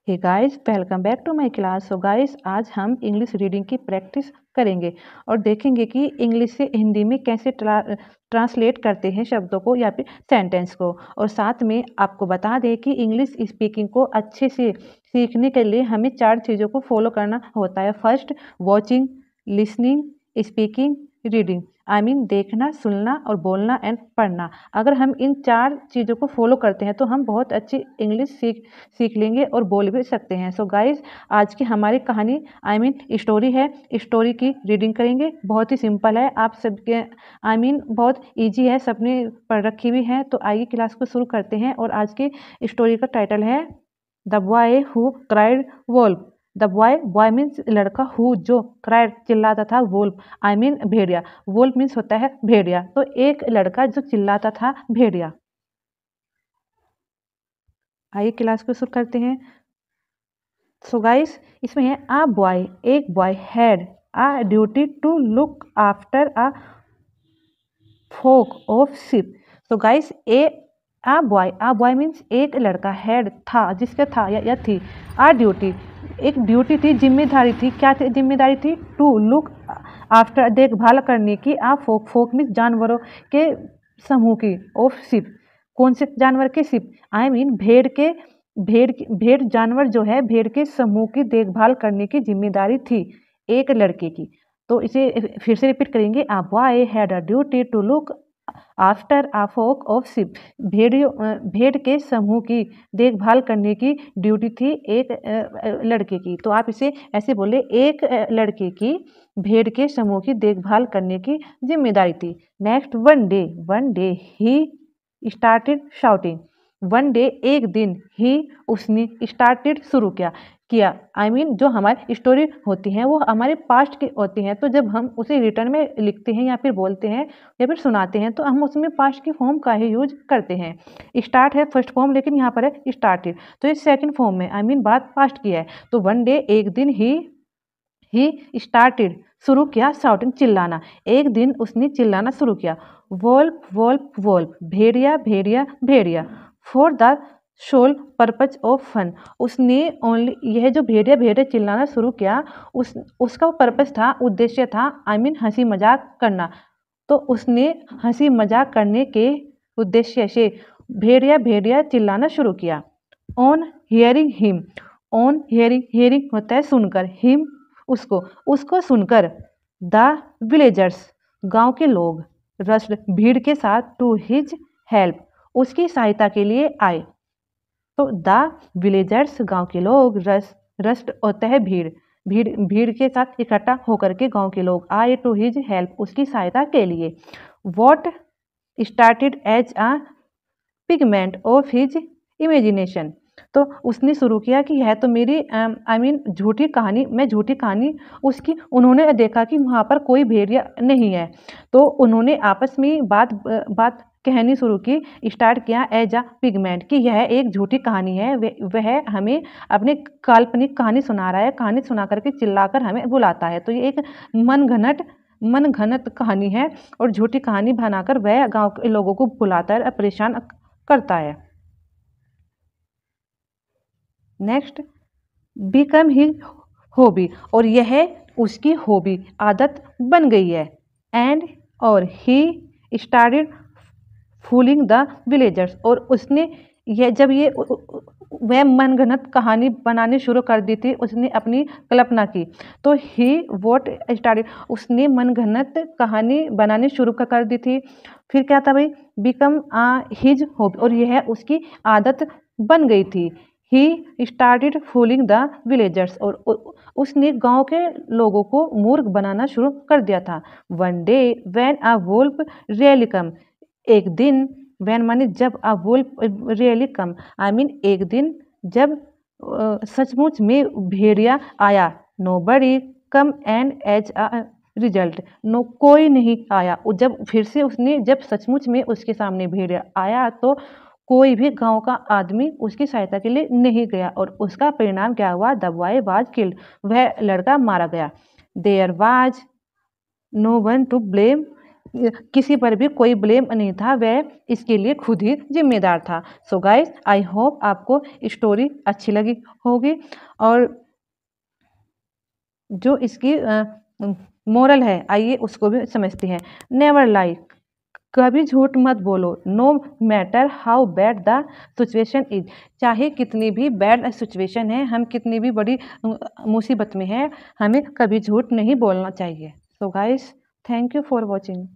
Hey guys, welcome back to my class. So guys, आज हम English reading की practice करेंगे और देखेंगे कि इंग्लिश से हिंदी में कैसे ट्रांसलेट करते हैं शब्दों को या फिर सेंटेंस को। और साथ में आपको बता दें कि इंग्लिश स्पीकिंग को अच्छे से सीखने के लिए हमें 4 चीज़ों को फॉलो करना होता है। First, watching, listening, speaking, reading. देखना, सुनना और बोलना एंड पढ़ना। अगर हम इन 4 चीज़ों को फॉलो करते हैं तो हम बहुत अच्छी इंग्लिश सीख लेंगे और बोल भी सकते हैं। सो गाइस, आज की हमारी कहानी स्टोरी है। स्टोरी की रीडिंग करेंगे। बहुत ही सिंपल है, आप सबके बहुत इजी है, सबने पढ़ रखी भी है। तो आइए क्लास को शुरू करते हैं। और आज की स्टोरी का टाइटल है the boy who cried wolf. The boy means लड़का, हु जो, क्राइड चिल्लाता था, वोल्फ भेड़िया। वोल्फ मीन्स होता है भेड़िया। तो एक लड़का जो चिल्लाता था, भेड़िया। आइए क्लास को शुरू करते हैं। सो गाइस, इसमें है आ बॉय, एक boy had a duty to look after a flock of sheep. So guys, a boy means एक लड़का, हैड था, जिसका था या थी, आ ड्यूटी एक ड्यूटी थी, जिम्मेदारी थी। क्या थी जिम्मेदारी थी? टू लुक आफ्टर देखभाल करने की, आ फोक मीन्स जानवरों के समूह की, ऑफ शिप कौन से जानवर के? शिप। भेड़ जानवर जो है, भेड़ के समूह की देखभाल करने की जिम्मेदारी थी एक लड़के की। तो इसे फिर से रिपीट करेंगे। A boy had a duty to look after a flock of sheep. भेड़ के समूह की देखभाल करने की ड्यूटी थी एक लड़के की। तो आप इसे ऐसे बोले, एक लड़के की भेड़ के समूह की देखभाल करने की जिम्मेदारी थी। Next, one day he started shouting. One day एक दिन ही, उसने स्टार्टेड शुरू किया। जो हमारी स्टोरी होती हैं वो हमारे पास्ट की होती हैं। तो जब हम उसे रिटर्न में लिखते हैं या फिर बोलते हैं या फिर सुनाते हैं तो हम उसमें पास्ट की फॉर्म का ही यूज करते हैं। स्टार्ट है फर्स्ट फॉर्म, लेकिन यहाँ पर है स्टार्टेड, तो ये सेकंड फॉर्म में बात पास्ट की है। तो वन डे एक दिन ही स्टार्टेड शुरू किया, शाउटिंग चिल्लाना। एक दिन उसने चिल्लाना शुरू किया। वोल्फ वोल्फ वोल्फ, भेड़िया भेड़िया भेड़िया। For the sole purpose of fun, उसने ओनली, यह जो भेड़िया भेड़िया चिल्लाना शुरू किया, उसका पर्पज था, उद्देश्य था, हंसी मजाक करना। तो उसने हंसी मजाक करने के उद्देश्य से भेड़िया भेड़िया चिल्लाना शुरू किया। On hearing him, on hearing होता है सुनकर, हिम उसको सुनकर, द विलेजर्स गांव के लोग, रस्ट भीड़ के साथ, टू हिज हेल्प उसकी सहायता के लिए आए। तो द विलेजर्स गांव के लोग, रस्ट होता है भीड़ के साथ इकट्ठा होकर के गांव के लोग आए, टू हिज हेल्प उसकी सहायता के लिए। What started as a figment of his imagination, तो उसने शुरू किया कि यह तो मेरी झूठी कहानी उसकी। उन्होंने देखा कि वहाँ पर कोई भेड़िया नहीं है, तो उन्होंने आपस में बात कहनी शुरू की, स्टार्ट किया एज अ पिगमेंट, कि यह एक झूठी कहानी है, वह हमें अपने काल्पनिक कहानी सुना रहा है, कहानी सुना करके चिल्लाकर हमें बुलाता है। तो ये एक मनगढ़ंत कहानी है और झूठी कहानी बनाकर वह गांव के लोगों को बुलाता है, परेशान करता है। नेक्स्ट, बिकम ही हॉबी, और यह उसकी हॉबी, आदत बन गई है। एंड और he started fooling the villagers, और उसने वह मनगढ़ंत कहानी बनानी शुरू कर दी थी, उसने अपनी कल्पना की। तो ही वॉट स्टार्टेड, उसने मनगढ़ंत कहानी बनानी शुरू कर दी थी। फिर क्या था भाई? बिकम हिज हॉबी, और यह उसकी आदत बन गई थी। He started fooling the villagers, और उसने गांव के लोगों को मूर्ख बनाना शुरू कर दिया था। One day when a wolf really come, एक दिन, व्हेन माने जब, अ वुल्फ रियली कम एक दिन जब सचमुच में भेड़िया आया। Nobody come and as a result, no कोई नहीं आया। जब फिर से उसने, जब सचमुच में उसके सामने भेड़िया आया तो कोई भी गांव का आदमी उसकी सहायता के लिए नहीं गया, और उसका परिणाम क्या हुआ? द बॉय वाज किल्ड, वह लड़का मारा गया। There was no one to blame किसी पर भी कोई ब्लेम नहीं था, वह इसके लिए खुद ही जिम्मेदार था। सो गाइस, आई होप आपको स्टोरी अच्छी लगी होगी, और जो इसकी मोरल है आइए उसको भी समझते हैं। नेवर लाई, कभी झूठ मत बोलो। No matter how bad the situation is, चाहे कितनी भी बैड सिचुएशन है, हम कितनी भी बड़ी मुसीबत में हैं, हमें कभी झूठ नहीं बोलना चाहिए। So guys, thank you for watching.